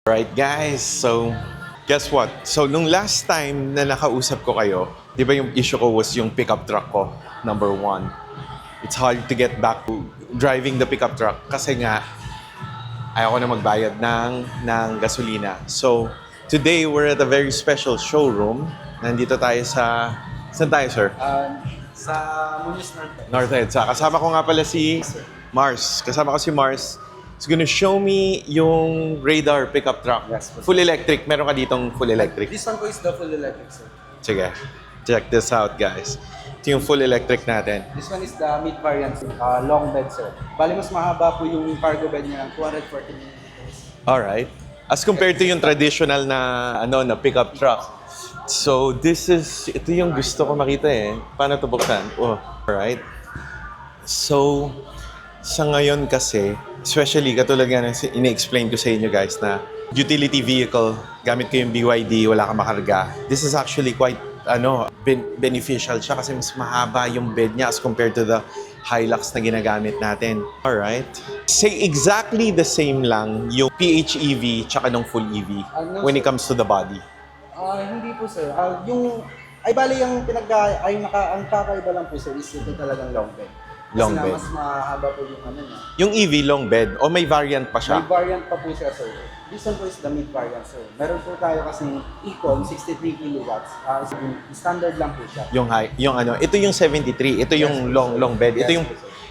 Right guys, so guess what? So nung last time na nakausap ko kayo, di ba yung issue ko was yung pickup truck ko, number one. It's hard to get back to driving the pickup truck kasi nga ayaw ko na magbayad ng gasolina. So today we're at a very special showroom. Nandito tayo sa... Saan tayo, sir? Sa Muñoz Norte. Northhead. So, kasama ko nga pala si Mars. Kasama ko si Mars. It's gonna show me yung radar pickup truck. Yes, po. Full electric. Meron ka ditong full electric. This one po is the full electric, sir. Sige. Check this out, guys. Ito yung full electric natin. This one is the mid variant, long bed, sir. Bali, mas mahaba po yung cargo bed niya ng 240 millimeters. Alright. As compared to yung traditional na pickup truck. So, ito yung gusto ko makita eh. Paano ito buksan? Oh, alright. So, sa ngayon kasi, especially katulad nga ina-explain ko sa inyo guys na utility vehicle, gamit ko yung BYD, wala kang makarga. This is actually quite beneficial siya kasi mas mahaba yung bed niya as compared to the Hilux na ginagamit natin. Alright. Say exactly the same lang yung PHEV tsaka ng full EV No, when it sir. comes to the body. Hindi po, sir. Bali, ang kakaiba lang po, sir, is ito talagang long bed. Long Kasi bed. mas mahaba po yung niya. Yung EV long bed o may variant pa siya? May variant pa po siya, sir. This one po is the mid variant, sir. Meron po tayo kasing Econ, 63 kilowatts. Standard lang po siya. Ito yung 73, ito yung long bed. Yes,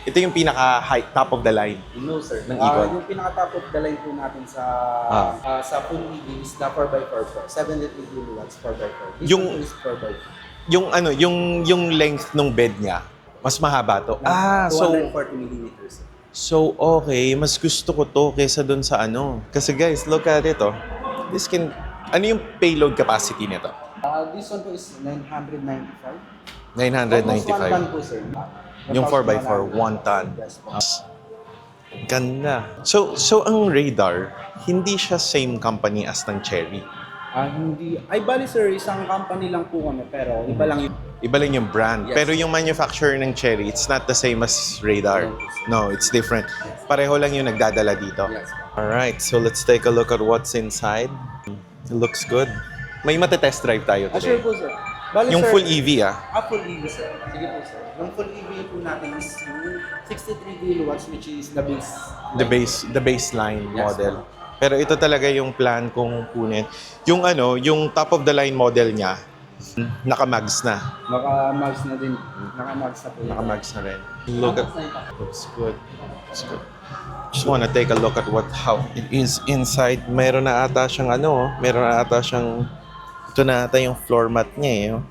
Ito yung pinaka high top of the line. No, sir. Ng Econ. Yung pinaka-top of the line po natin sa full EV is the 4x4 po. 73 kilowatts, 4x4. This Yung- one po is 4x4. Yung length ng bed niya, mas mahaba to. So 240 millimeters. so okay, mas gusto ko to kaysa dun sa ano. Kasi guys, look at it oh. Ano yung payload capacity nito? This one po is 995. 995. 1 ton po, sir. Yung 4x4, 1 ton. Yes po. Ganda. So ang radar, hindi siya same company as ng Cherry. Hindi. Bali, sir, isang company lang po kami, pero iba lang yung... Iba lang yung brand. Yes. Pero yung manufacturer ng Cherry, it's not the same as radar. No, it's different. Pareho lang yung nagdadala dito. Yes. Alright, so let's take a look at what's inside. It looks good. May matetest drive tayo Sure today. po, sir. Bali, Yung sir, full EV full EV, sir. Sige po, sir. Yung full EV po natin is yung 63 kilowatts, which is the base. The baseline Yes, model. Pero ito talaga yung plan kong kunin. Yung top of the line model niya, naka-mags na. Naka-mags na din. Naka-mags na po. Naka-mags na rin. Look at looks good. Looks good. Just wanna take a look at how it is inside. Meron na ata siyang ito na ata yung floor mat niya eh. Oh.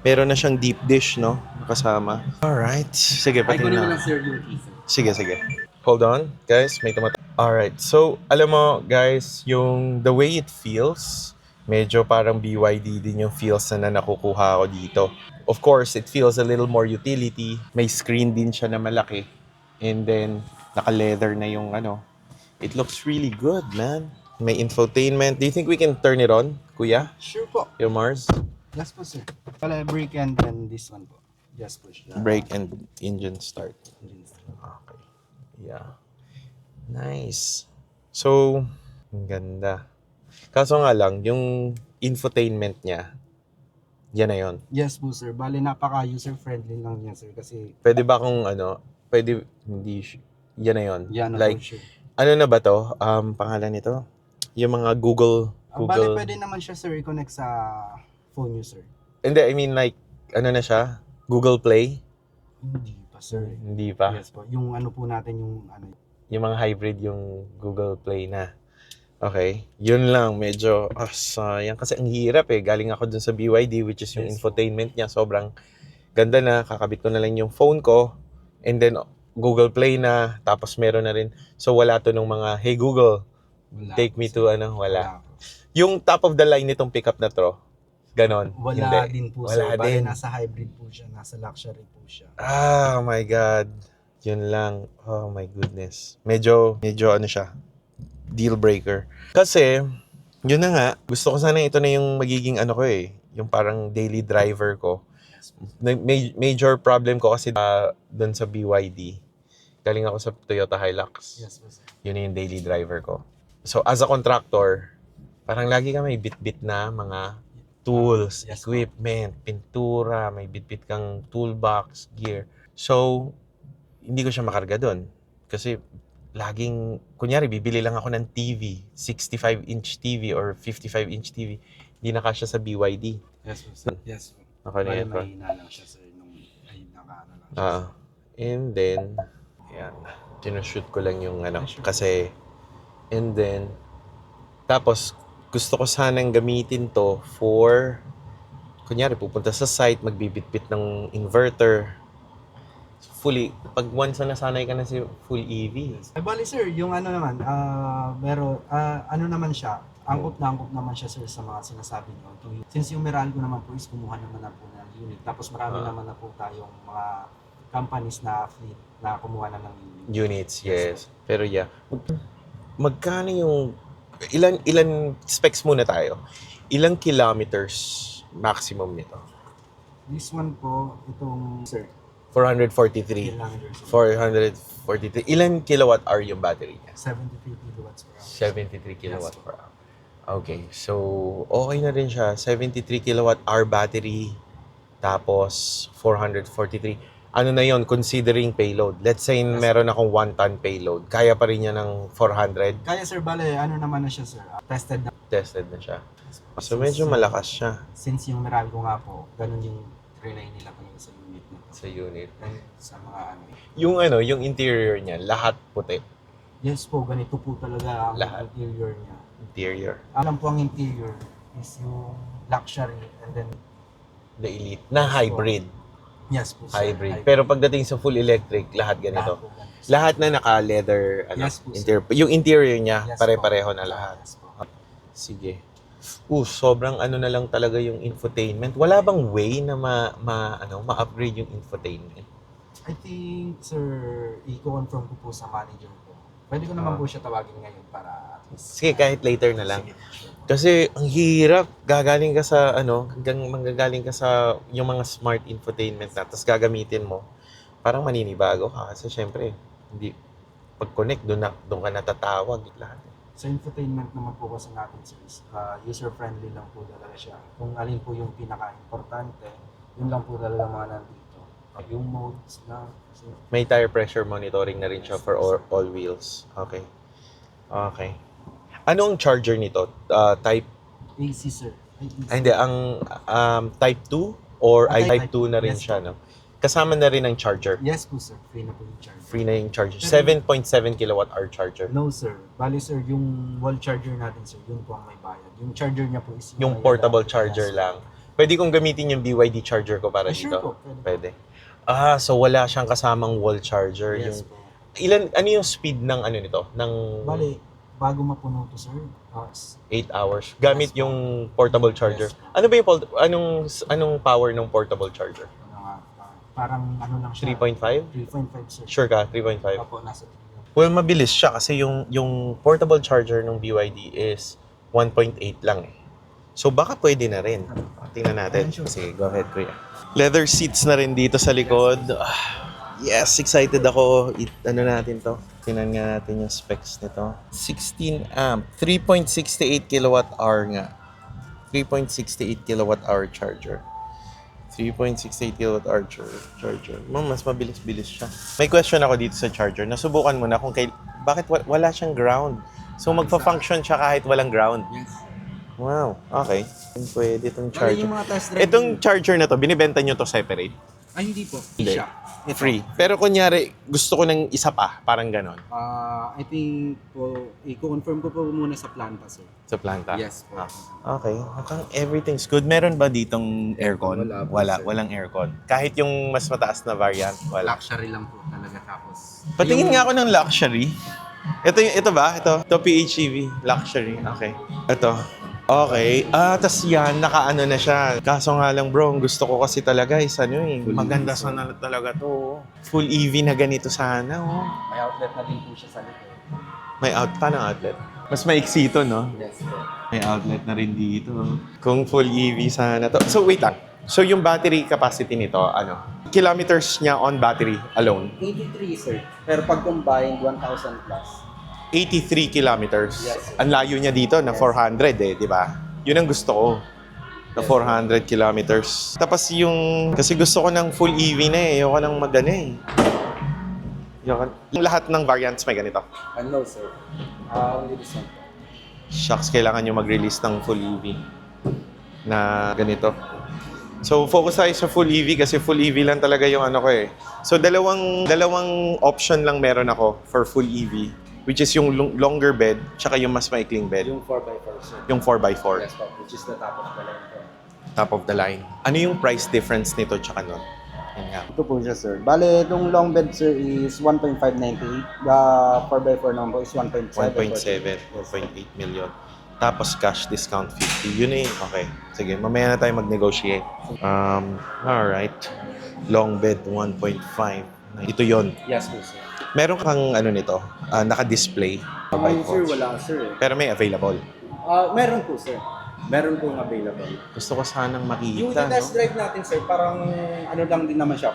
Meron na siyang deep dish, no? Nakasama. Alright. Sige, pati Kunin mo na. lang, sir, yung key, sir. Sige. Hold on, guys. May tumatawag. Alright. So, alam mo, guys, the way it feels, medyo parang BYD din yung feels na nakukuha ko dito. Of course, it feels a little more utility. May screen din siya na malaki. And then, naka-leather na yung It looks really good, man. May infotainment. Do you think we can turn it on, kuya? Sure po. Your Mars? Yes po, sir. Pala brake and then this one po. Just push. Brake and engine start. Okay. Yeah. Nice. So, ang ganda. Kaso nga lang, yung infotainment niya, yan na yun. Yes po, sir. Bali, napaka-user-friendly lang yan, sir. Kasi Pwede ba kung yan na yun. yan na Like, po, sir. ano na ba to? Pangalan nito? Yung mga Google. Bali, pwede naman siya, sir, i-connect sa phone niyo, sir. Hindi, I mean like, ano na siya? Google Play? Hindi pa, sir. Hindi pa. Yes po. Yung ano po natin, yung ano. Yung mga hybrid yung Google Play na. Okay. Yun lang, medyo, sayang. Kasi ang hirap eh. Galing ako dun sa BYD, which is yung Yes, infotainment niya. Sobrang ganda na. Kakabit ko na lang yung phone ko. And then, Google Play na. Tapos meron na rin. So, wala to nung mga, hey Google, Wala take po, me sir. to wala. po. Yung top of the line nitong pickup na to, ganon. Wala din po, sir. Wala Bali, din. nasa hybrid po siya. Nasa luxury po siya. Oh my God. Yun lang. Oh my goodness. Medyo siya. Deal breaker. Kasi, yun na nga. Gusto ko sana ito na yung magiging yung parang daily driver ko. Major problem ko kasi doon sa BYD. Galing ako sa Toyota Hilux. Yes po, sir. Yun na yung daily driver ko. So, as a contractor, Parang lagi ka may bit-bit na mga tools, Yes, equipment, pintura, may bit-bit kang toolbox, gear. So, hindi ko siya makarga doon. Kasi laging, kunyari, bibili lang ako ng TV, 65-inch TV or 55-inch TV. Hindi na kasya sa BYD. Yes po, sir. Yes po. Okay na Bali, yan pa. mahina lang siya, sir. Nung ay nakaano lang siya. And then, yan. Sinushoot ko lang yung ano. Kasi, and then, tapos, gusto ko sanang gamitin to for, kunyari, pupunta sa site, magbibit-bit ng inverter. Fully, pag once na nasanay ka na si full EV. Ay, bali, sir, yung ano naman, ano naman siya, angkop naman siya, sir, sa mga sinasabi niyo. Since yung Meralco naman po is kumuha naman na po ng unit. Tapos marami naman na po tayong mga companies na fleet na kumuha na ng unit. Units, yes. Pero yeah, magkano yung, ilan specs muna tayo? Ilang kilometers maximum nito? This one po, itong, sir, 443. kilometers. 443. Ilan kilowatt hour yung battery niya? 73 kilowatts per hour. 73 kilowatt per hour. Okay, so okay na rin siya. 73 kilowatt hour battery, tapos 443. Ano na yon considering payload? Let's say meron akong 1-ton payload. Kaya pa rin niya ng 400? Kaya, sir, bale, ano naman na siya, sir, tested na. Tested na siya. So medyo malakas siya Since yung Meralco nga po, ganun yung trinay nila talaga sa unit na to. sa unit. Dahil sa mga ano. Yung interior niya, lahat puti. Yes po, ganito po talaga ang Lahat. interior niya. Interior. Alam po ang interior is yung luxury and then The Elite. Na hybrid. yes po, sir. Hybrid. Pero pagdating sa full electric, lahat ganito. po ganito. Lahat na naka-leather Yes po, sir. interior. Yung interior niya, Yes pare-pareho po. na lahat. Yes po. Sige. Sobrang ano na lang talaga yung infotainment. Wala bang way na ma-upgrade yung infotainment? I think, sir, i-confirm ko po sa manager ko. Pwede ko naman po siya tawagin ngayon para at least. Sige, kahit later na lang. Sige, sure. Kasi ang hirap, gagaling ka sa manggagaling ka sa yung mga smart infotainment na, tapos gagamitin mo, parang maninibago ka kasi syempre, hindi pag-connect doon ka natatawag lahat. Sa infotainment naman po kasi natin, sir, is, user-friendly lang po talaga siya. Kung alin po yung pinaka-importante, yun lang po talaga mga nandito. Yung modes na, sir. May tire pressure monitoring na rin siya for all wheels. Okay. Okay. Ano ang charger nito? Type AC, sir. hindi ang type 2 or type Type 2 na rin yes, siya, no? Kasama na rin ang charger. Yes po, sir. Free na po yung charger. Free na yung charger. 7.7 kilowatt hour charger. No, sir. Bali, sir, yung wall charger natin, sir, yun po ang may bayad. Yung charger niya po is Yung may portable bayad. charger Yes. lang. Pwede kong gamitin yung BYD charger ko para Sure dito? po. Pwede. So wala siyang kasamang wall charger. Yes Yung po. ano yung speed ng ano nito? Ng Bali, bago mapuno to, sir, 8 hours. Gamit Yes po. yung portable charger. Yes po. Ano ba yung anong power ng portable charger? ano nga, parang ano lang siya. 3.5? 3.5, sir. Sure ka? 3.5? Opo, nasa 3. Well, mabilis siya kasi yung portable charger ng BYD is 1.8 lang eh. So baka pwede na rin. Tingnan natin. Ayan, sure. Sige, go ahead, kuya. Leather seats na rin dito sa likod. Yes, excited ako. Ano natin to? Tingnan nga natin yung specs nito. 16 amp, 3.68 kilowatt hour nga. 3.68 kilowatt hour charger. 3.68 kilowatt hour charger. Mas mabilis-bilis siya. May question ako dito sa charger. Nasubukan mo na kung bakit wala siyang ground. So magfa-function siya kahit walang ground. Yes. Wow, okay. Pwede itong Bali, charger. yung mga test drive. Itong charger na to, binibenta nyo to separate? Ay, hindi po. Hindi. Siya. Free. Pero kunyari, gusto ko ng isa pa, parang ganon. I think po, i-confirm ko po muna sa planta, sir. Sa planta? Yes po. Okay. Mukhang everything's good. Meron ba ditong aircon? Wala po, sir. Walang aircon. Kahit yung mas mataas na variant, wala. Luxury lang po talaga tapos. Patingin nga ako ng luxury. Ito ba? Ito PHEV. Luxury. Okay. Ito. Okay. Tas yan, nakaano na siya. Kaso nga lang bro, ang gusto ko kasi talaga is maganda sana talaga to. Full EV na ganito sana. Oh. May outlet na din po siya sa likod. Paano outlet? Mas maiksi ito, no? Yes po. May outlet na rin dito. Kung full EV sana to. So wait lang. So yung battery capacity nito, kilometers niya on battery alone? 83, sir. Pero pag combined, 1,000 plus. 83 kilometers. Yes, sir. Ang layo niya dito na 400 eh, di ba? Yun ang gusto ko. Na 400 kilometers. Tapos kasi gusto ko ng full EV na eh. Ayoko nang magana eh. Yung lahat ng variants may ganito. No, sir. Only this one. Shucks, kailangan nyo mag-release ng full EV na ganito. So, focus tayo sa full EV kasi full EV lang talaga yung ano ko eh. So, dalawang option lang meron ako for full EV, which is yung longer bed, tsaka yung mas maikling bed. Yung 4x4, sir. Yung 4x4, Yes, po, which is the top of the line po. top of the line. Ano yung price difference nito tsaka nun? Yan nga. Ito po siya, sir. Bale, itong long bed, sir, is 1.598. The 4x4 naman po is 1.7. 1.7, 1.8 million. Tapos cash discount 50. Yun eh. Okay. Sige, mamaya na tayo mag-negotiate. Alright. Long bed 1.5. Ito yon. Yes po, sir. Meron kang ano nito, naka-display. Sir, wala, sir. Pero may available. Meron po, sir. Meron pong available. Gusto ko sanang Yung makita, test no? drive natin, sir, parang ano lang din naman siya.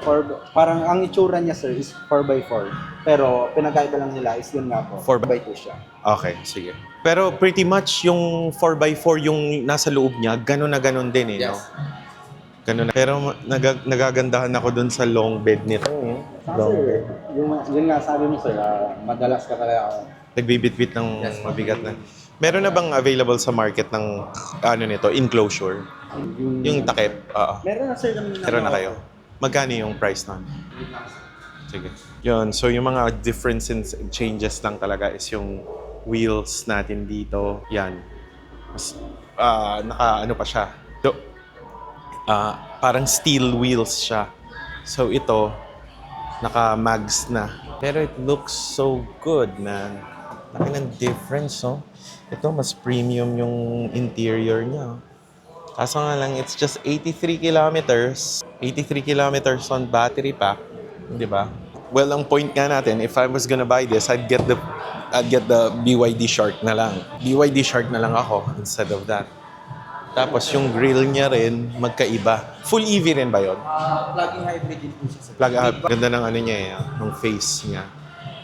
Parang ang itsura niya, sir, is 4x4. Pero pinagkaiba lang nila is yun nga po. 4x2 siya. Okay, sige. Pero pretty much yung 4x4 yung nasa loob niya, ganun na ganun din eh, no? Yes. Ganun na. Pero nagagandahan ako dun sa long bed nito. Long bed. Sir, yun nga sabi mo, sir, madalas ka talaga. Nagbibitbit ng Yes. mabigat na. Meron na bang available sa market ng ano nito, enclosure? Yung takip? Oo. Meron na, sir, kami Meron na kayo. Magkano yung price nun? Sige. Yun, so yung mga differences and changes lang talaga is yung wheels natin dito. Yan. Mas, naka ano pa siya. Parang steel wheels siya. So ito, naka-mags na. Pero it looks so good, man. Laki ng difference, oh. Ito, mas premium yung interior niya. Kaso nga lang, it's just 83 kilometers. 83 kilometers on battery pack. Di ba? Well, ang point nga natin, if I was gonna buy this, I'd get the BYD Shark na lang. BYD Shark na lang ako instead of that. Tapos yung grill niya rin, magkaiba. Full EV rin ba yun? Plug-in hybrid din po siya, sir. Ganda ng ano niya eh, ng face niya.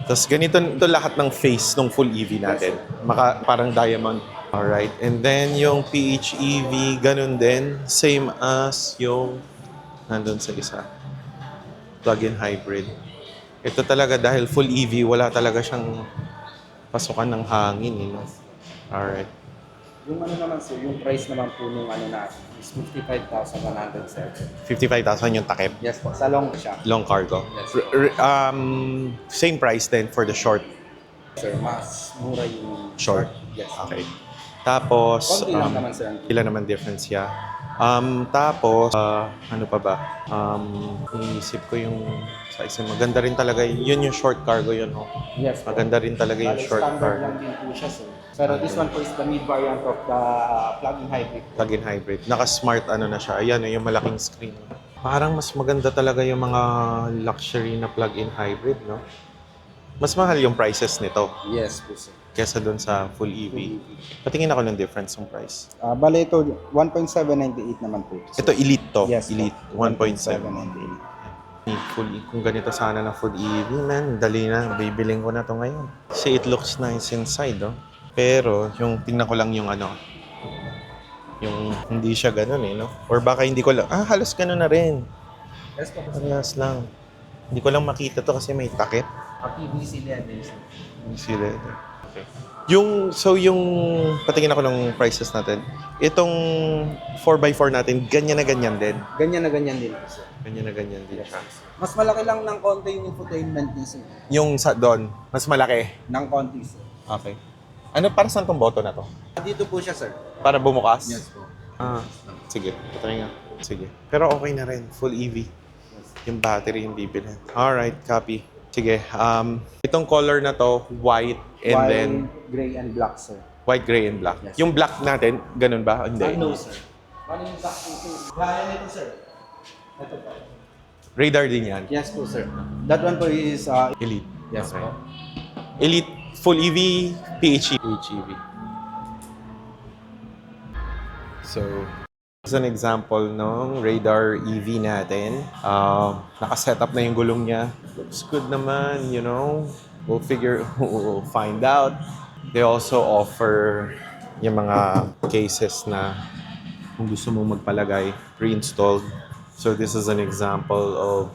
Tapos ganito ito lahat ng face ng full EV natin. Parang diamond. Alright. And then yung PHEV, ganun din. Same as yung nandun sa isa. Plug-in hybrid. Ito talaga dahil full EV, wala talaga siyang pasukan ng hangin. Alright. Yung ano naman, sir, yung price naman po nung ano natin is 55,100, sir. 55,000 yung takip. Yes po, sa long siya. Long cargo. Yes. Same price then for the short. Sir, mas mura yung Short. Yes. Okay. Tapos, Konti lang naman, sir. ilan naman difference niya. Tapos, ano pa ba? Iniisip ko yung sa isa. Maganda rin talaga. Yun yung short cargo yun. Oh. Yes po. Maganda rin talaga yung Bale, short standard cargo. lang din po siya, sir. Pero this one po is the mid variant of the plug-in hybrid. Plug-in hybrid. Naka-smart ano na siya. Ayan, yung malaking screen. Parang mas maganda talaga yung mga luxury na plug-in hybrid, no? Mas mahal yung prices nito Yes po, sir. kesa doon sa full EV. Patingin ako ng difference ng price. Bale ito, 1.798 naman po. Ito, Elite to. Yes, Elite. 1.7. Full, kung ganito sana na full EV, man, dali na. Bibiling ko na to ngayon. See, it looks nice inside, oh. Pero, yung tingnan ko lang yung ano, yung hindi siya ganun eh, no? Or baka hindi ko lang, halos ganun na rin. Yes po. Parehas lang. Hindi ko lang makita to kasi may takip. PVC leather, sir. Sila ito. Okay. Yung patingin ako ng prices natin. Itong 4x4 natin, ganyan na ganyan din. Ganyan na ganyan din po, sir. Ganyan na ganyan din siya. Mas malaki lang ng konti yung infotainment niya, sir. Yung sa doon, mas malaki. Ng konti, sir. Okay. Ano, para saan tong boto na to? Dito po siya, sir. Para bumukas? po. Sige. Patry nga. Sige. Pero okay na rin. Full EV. Yung battery yung bibilhin. Alright, copy. Sige. Itong color na to, white and White, then gray, and black, sir. white, gray, and black. Yes. Yung black natin, ganun ba? Hindi. No, sir. Ano yung black po, sir? Gaya nito, sir. Ito po. Radar din yan. Yes po, sir. That one po is Elite. yes Okay. po. Elite, full EV, PHEV. So, as an example ng Radar EV natin, nakaset up na yung gulong niya. Looks good naman, you know. we'll find out. They also offer yung mga cases na kung gusto mo magpalagay, pre-installed. So this is an example of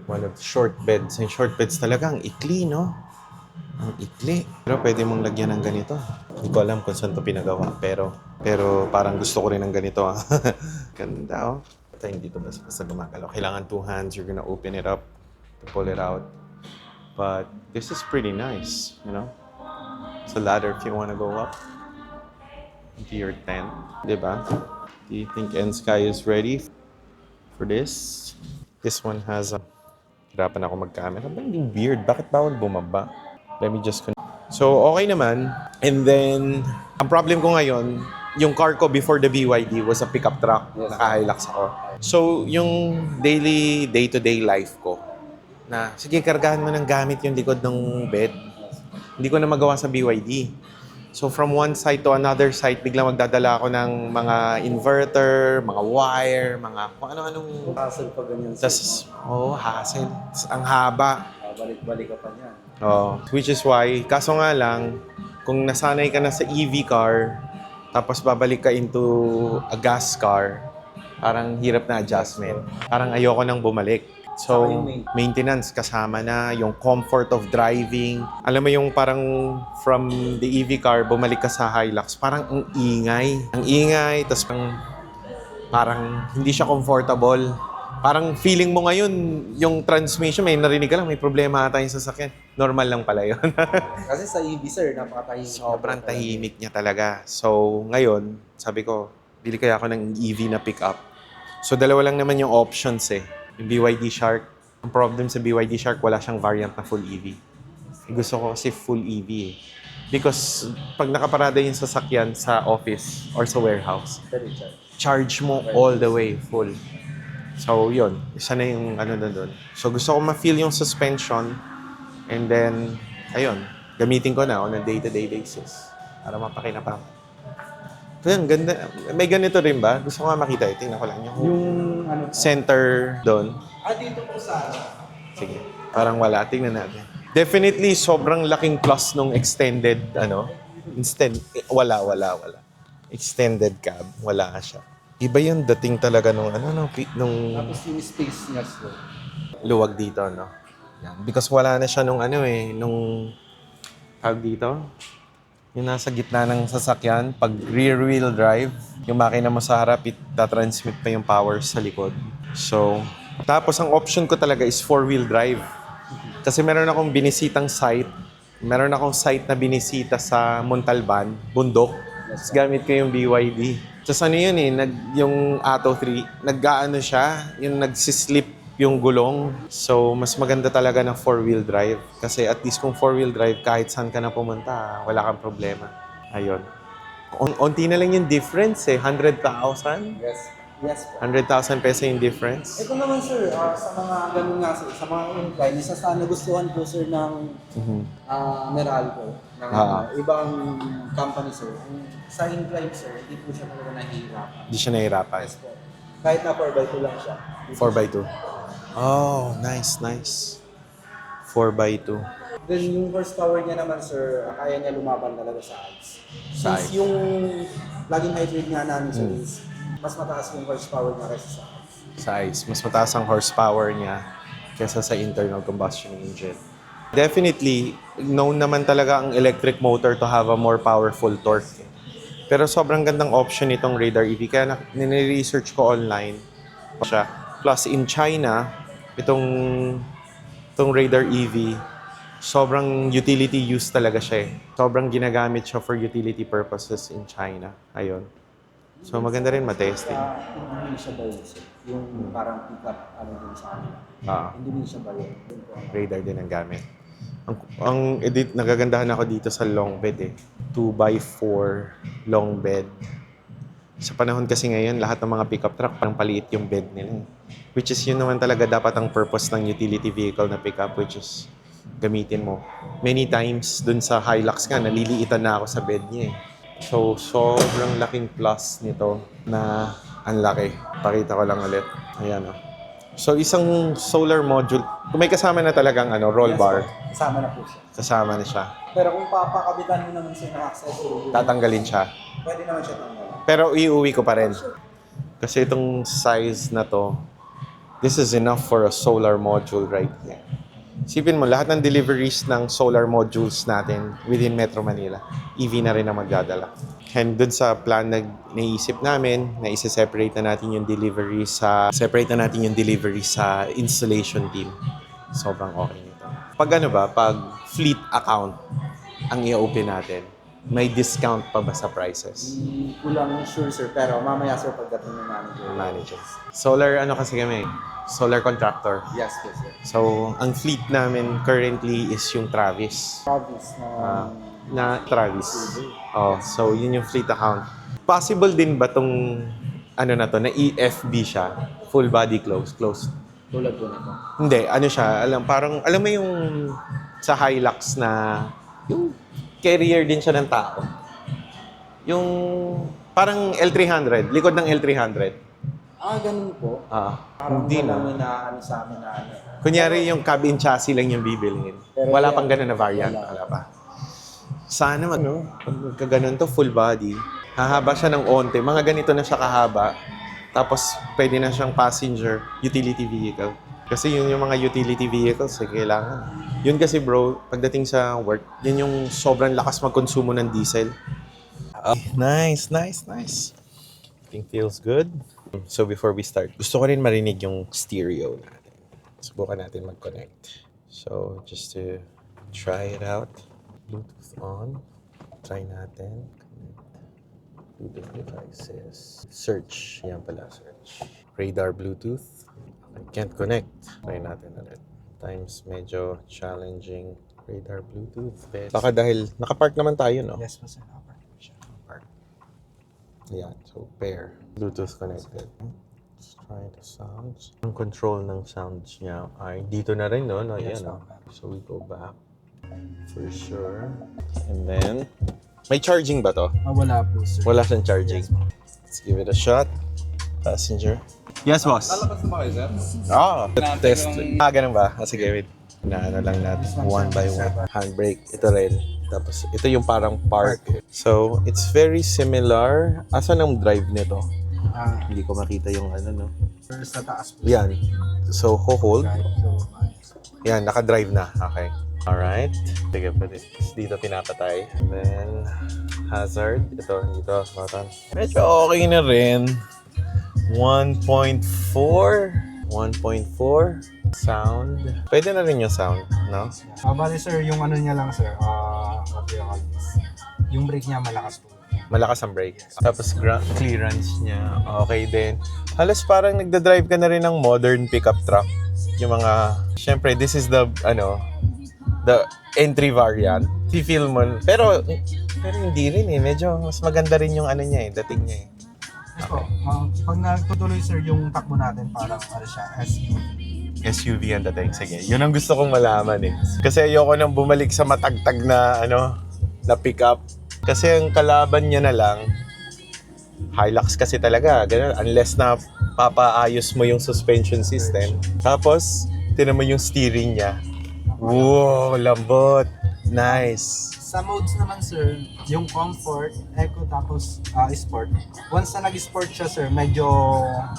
one of the short beds. Yung short beds talaga, ang ikli, no? Ang ikli. Pero pwede mong lagyan ng ganito. Hindi ko alam kung saan ito pinagawa. Pero parang gusto ko rin ng ganito. Ganda, oh. Ito hindi ito basta gumagalaw. Kailangan 2 hands. You're gonna open it up to pull it out. But this is pretty nice, you know? It's a ladder if you wanna go up into your tent. Diba? Do you think N-Sky is ready for this? This one has a... Hirapan ako mag-camera. Ba yung beard? Bakit bawal bumaba? Let me just... So, okay naman. And then, ang problem ko ngayon, yung car ko before the BYD was a pickup truck. Yes. Naka-Hilux ako. So, yung daily, day-to-day life ko, na, sige, kargahan mo ng gamit yung likod ng bed. Hindi ko na magawa sa BYD. So, from one site to another site, biglang magdadala ako ng mga inverter, mga wire, mga kung ano-anong... Hassle pa ganyan. Tas, hassle. Tas, ang haba. Balik-balik ka pa niyan. Which is why, kaso nga lang, kung nasanay ka na sa EV car, tapos babalik ka into a gas car, parang hirap na adjustment. Parang ayoko nang bumalik. So, maintenance kasama na, yung comfort of driving. Alam mo yung parang from the EV car, bumalik ka sa Hilux, parang ang ingay. Ang ingay, tapos parang hindi siya comfortable. Parang feeling mo ngayon, yung transmission, may narinig ka lang, may problema ata yung sasakyan. Normal lang pala yun. Kasi sa EV, sir, napakatahimik. Sobrang tahimik niya talaga. So, ngayon, sabi ko, bili kaya ako ng EV na pick-up. So, dalawa lang naman yung options eh. Yung BYD Shark. Ang problem sa BYD Shark, wala siyang variant na full EV. Gusto ko kasi full EV eh. Because pag nakaparada yung sasakyan sa office or sa warehouse, charge mo all the way full. So, yun. Isa na yung ano na doon. So, gusto ko ma-feel yung suspension. And then, ayun. Gamitin ko na on a day-to-day basis. Para mapakinapang. So, yun. Ganda. May ganito rin ba? Gusto ko nga makita. Tingnan ko lang yung ano, center doon. dito po sa Sige. Parang wala. Tingnan natin. Definitely, sobrang laking plus nung extended, wala. Extended cab. Wala siya. Iba yung dating talaga nung Tapos yung space niya, sir. luwag dito, no? Yan. Because wala na siya nung tawag dito, yung nasa gitna ng sasakyan, pag rear wheel drive, yung makina mo sa harap, itatransmit pa yung power sa likod. So, tapos ang option ko talaga is 4-wheel drive. Kasi meron akong binisitang site, meron akong site na binisita sa Montalban, bundok. Tapos gamit ko yung BYD. Tapos ano yun eh, yung Atto 3, nag-aano siya, yung nagsislip yung gulong. So, mas maganda talaga ng 4-wheel drive. Kasi at least kung 4-wheel drive, kahit saan ka na pumunta, wala kang problema. Ayun. Unti na lang yung difference eh, 100,000. Yes po. 100,000 peso yung difference. Ito naman, sir, sa mga ganun nga, sir, sa mga incline, isa sa nagustuhan po, sir, ng Meralco, ng ibang company, sir. Sa incline, sir, hindi po siya talaga nahihirapan. Hindi siya nahihirapan. Yes po. Kahit na 4x2 lang siya. 4x2. Oh, nice. 4x2. Then yung horsepower niya naman, sir, kaya niya lumaban talaga sa ice. Sa Since ice. yung plug-in hybrid nga namin, sir, is mas mataas yung horsepower niya kaysa sa ice. Sa ICE. Mas mataas ang horsepower niya kesa sa internal combustion engine. Definitely, known naman talaga ang electric motor to have a more powerful torque. Pero sobrang gandang option itong Radar EV. Kaya nire-research ko online siya. Plus in China, itong Radar EV, sobrang utility use talaga siya eh. Sobrang ginagamit siya for utility purposes in China. Ayun. So maganda rin matesting. Sa Indonesia ba yun, sir? Yung parang pick-up, din sa amin. Indonesia ba yun? Radar din ang gamit. Ang edit, nagagandahan ako dito sa long bed eh. 2x4 long bed. Sa panahon kasi ngayon, lahat ng mga pickup truck parang paliit yung bed nila. Which is yun naman talaga dapat ang purpose ng utility vehicle na pickup, which is gamitin mo. Many times dun sa Hilux nga, naliliitan na ako sa bed niya eh. So, sobrang laking plus nito na ang laki. Pakita ko lang ulit. Ayan o. So isang solar module, kung may kasama na talagang roll Yes, bar, po. Kasama na po siya. kasama na siya. Pero kung papakabitan mo naman siya ng accessory, Tatanggalin siya. pwede naman siya tanggalin. Pero iuwi ko pa rin. Kasi itong size na to, this is enough for a solar module right here. Isipin mo, lahat ng deliveries ng solar modules natin within Metro Manila, EV na rin ang magdadala. And dun sa plan na naisip namin, na isa-separate na natin yung delivery sa installation team. Sobrang okay nito. Pag pag fleet account ang i-open natin, may discount pa ba sa prices? Kulang sure sir, pero mamaya sir pagdating ng manager. Managers. Solar kasi kami, solar contractor. Yes po sir. So, ang fleet namin currently is yung Travis. Travis na Travis. Oh, so yun yung fleet account. Possible din ba tong na to, na EFB siya? Full body closed. tulad po nito. Hindi, siya, alam mo yung sa Hilux na, yung carrier din siya ng tao. Yung parang L300, likod ng L300. Ganun po. Parang Hindi wala na. mo na sa amin na Kunyari yung cabin chassis lang yung bibilhin. Pero Wala yan, pang ganun na variant. Wala pa. Sana pag ganun to, full body. Hahaba siya ng onte. Mga ganito na siya kahaba. Tapos pwede na siyang passenger utility vehicle. Kasi yun yung mga utility vehicles kailangan. Yun kasi bro, pagdating sa work, yun yung sobrang lakas magkonsumo ng diesel. Nice. I think feels good. So before we start, gusto ko rin marinig yung stereo natin. Subukan natin mag-connect. So just to try it out. Bluetooth on. Try natin. Connect. Bluetooth devices. Search. Yan pala, search. Radar Bluetooth. I can't connect. Try natin ulit. Times medyo challenging. Radar Bluetooth. Baka dahil nakapark naman tayo, no? Yes po sir. Park. Yan. So, pair. Bluetooth connected. Let's try the sounds. Ang control ng sounds niya ay dito na rin, no? Yes, Yan, no? ma'am. So, we go back. For sure. And then, may charging ba to? Wala po sir. Wala siyang charging. Yes, ma'am. Let's give it a shot. Passenger. Yes, boss. Lalabas na ba kayo, sir? Test. Ganun ba? Sige, wait. Lang natin. One by one. Handbrake. Ito rin. Tapos, ito yung parang park. So, it's very similar. Asan ang drive nito? Hindi ko makita yung no? Sir, sa taas po. Yan. So, hold. So, Yan, naka-drive na. Okay. Alright. Sige, pwede. Dito pinapatay. And then, hazard. Ito, dito. Button. Medyo okay na rin. 1.4. Sound. Pwede na rin yung sound, no? bali sir, yung niya lang sir, what do you call this? Yung brake niya malakas po. Malakas ang brake. Tapos clearance niya, okay din. Halos parang nagda-drive ka na rin ng modern pickup truck. Yung mga, syempre, this is the entry variant. Feel mo, pero hindi rin medyo mas maganda rin yung niya dating niya Yes po. Pag nagtutuloy sir yung takbo natin, parang siya, SUV ang dating. Sige, yun ang gusto kong malaman Kasi ayoko nang bumalik sa matagtag na na pickup. Kasi ang kalaban niya na lang, Hilux kasi talaga, ganun. Unless na papaayos mo yung suspension system. Tapos, tinan mo yung steering niya. Wow, lambot. Nice. Sa modes naman sir, yung comfort, eco, tapos sport. Once na nag-sport siya sir, medyo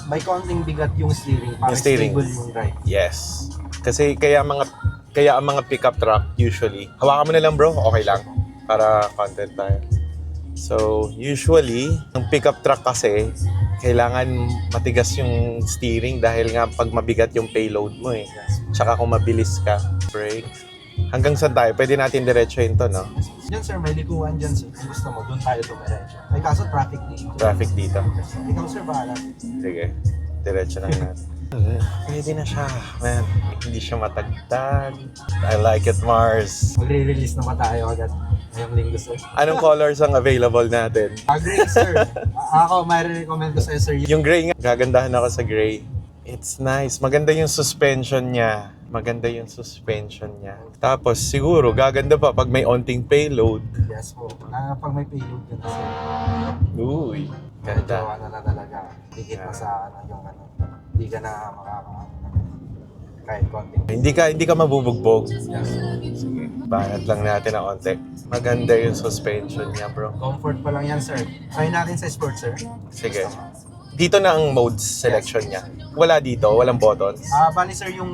may konting bigat yung steering para Yung steering. stable yung drive. Yes. Kasi kaya ang mga pickup truck usually, hawakan mo na lang bro, okay lang. Para content tayo. So, usually, ang pickup truck kasi, kailangan matigas yung steering dahil nga pag mabigat yung payload mo Tsaka kung mabilis ka, brake. Hanggang saan tayo? Pwede natin diretsuhin to, no? Yan sir, may likuan dyan sir. Kung gusto mo, doon tayo tumiretso. Ay kaso traffic dito. Traffic dito. Ikaw sir, bahala. Sige, diretso lang natin. Pwede na siya, man. Hindi siya matagtag. I like it, Mars. Magre-release na ba tayo agad ngayong linggo sir? Anong colors ang available natin? Gray sir. Ako, may recommend ko sa'yo sir. Yung gray nga, gagandahan ako sa gray. It's nice. Maganda yung suspension niya. Tapos siguro, gaganda pa pag may onting payload. Yes po. Pag may payload ka na sir. Uy, Medyo ganda. na talaga. Dikit na sa yung Hindi ka na makakaano. kahit konting. Hindi ka mabubugbog. Yes, sir. Sige, banat lang natin ng onte. Maganda yung suspension niya, bro. Comfort pa lang yan, sir. Try natin sa sport, sir. Sige. Dito na ang modes selection niya. Wala dito, walang buttons. Bali, sir, yung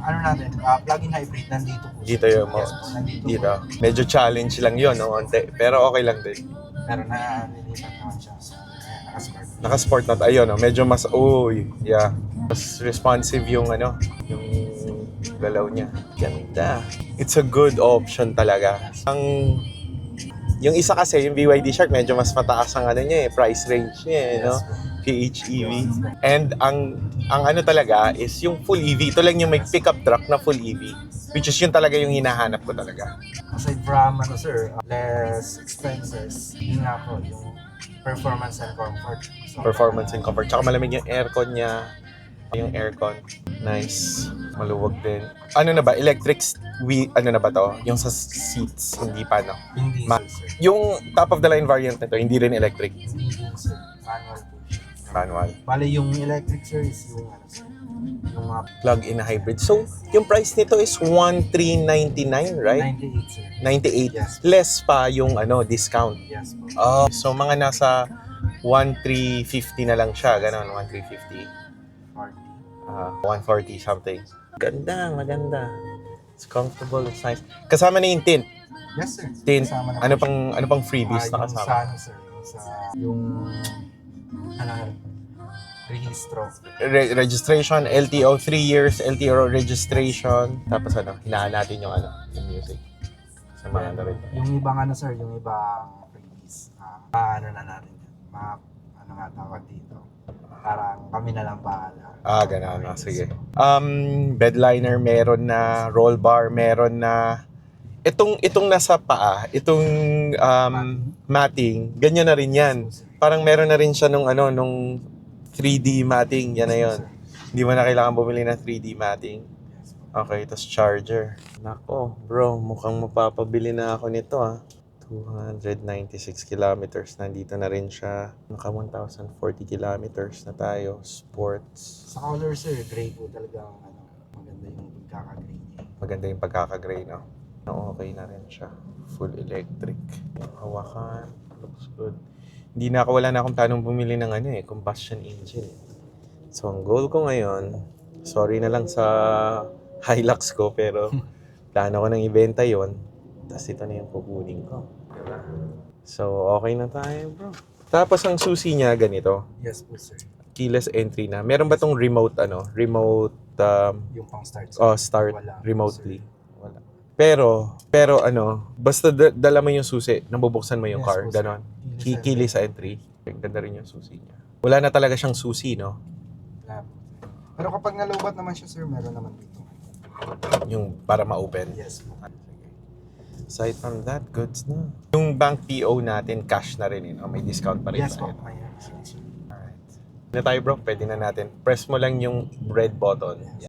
ano natin, plug-in hybrid, nandito po. Dito yung Yes, mode. po, nandito. Dito. Medyo challenge lang yun, no, onte. Pero okay lang din. Pero nalilipat naman siya. So, naka-sport. Naka-sport na tayo, no? Medyo mas, yeah. Mas responsive yung yung galaw niya. Ganda. It's a good option talaga. Yung isa kasi, yung BYD Shark, medyo mas mataas ang niya price range niya, no? PHEV. And ang talaga is yung full EV. Ito lang yung may pickup truck na full EV. Which is yun talaga yung hinahanap ko talaga. Aside from, sir, less expenses, yun nga po, yung performance and comfort. So, Performance and comfort. Tsaka malamig yung aircon niya. Yung aircon. Nice. Maluwag din. Ano na ba? Electric, ano na ba to? Yung sa seats, hindi pa, no? Hindi, sir. Yung top of the line variant nito, hindi rin electric. Hindi din, sir. Manual po siya. Manual. Bali, yung electric, sir, is yung, sir, yung Plug-in hybrid. So, yung price nito is 1,399, right? 98, sir. 98. Yes. Less pa yung discount. Yes po. So, mga nasa 1,350 na lang siya. Ganon, 1,350. 140 something. Maganda. It's comfortable, it's nice. Kasama na yung tint. Yes, sir. Tint. Kasama na Ano po siya. pang freebies na Yung sa, kasama? sir, yung rehistro. Registration, LTO 3 years, LTO registration. Tapos hinaan natin yung yung music. Sa mga rin. Yung ibang sir, yung ibang freebies. Ano na natin yan. Ano nga tawag dito. Parang kami na lang bahala. Ganun. Sige. Bedliner meron na, roll bar meron na. Itong nasa paa, itong matting, ganyan na rin yan. Parang meron na rin siya nung 3D matting, yan na yun. Hindi mo na kailangan bumili ng 3D matting. Okay, tapos charger. Nako, bro, mukhang mapapabili na ako nito 296 kilometers. Nandito na rin siya. Naka 1,040 kilometers na tayo. Sports. Sa color, sir, gray po talaga maganda yung pagkaka-gray niya. Maganda yung pagkaka-gray, no? Okay na rin siya. Full electric. Hawakan. Looks good. Wala na akong planong bumili ng combustion engine. So, ang goal ko ngayon, sorry na lang sa Hilux ko, pero plano ko nang ibenta yon. Tapos ito na yung kukunin ko. Diba? So, okay na tayo, bro. Tapos ang susi niya, ganito. Yes po, sir. Keyless entry na. Meron ba tong remote, Yung pang start, sir. start Wala, remotely? Wala. Pero, basta dala mo yung susi, nabubuksan mo yung Yes, car, po, sir. ganon. Keyless Keyless entry. Ganda rin yung susi niya. Wala na talaga siyang susi, no? Wala po, sir. Pero kapag nalobat naman siya, sir, meron naman dito. Yung para ma-open. Yes po. Aside from that, goods na. Yung bank PO natin, cash na rin, may discount pa rin. Yes po. tayo. May Alright. Na tayo, bro, pwede na natin. Press mo lang yung red button.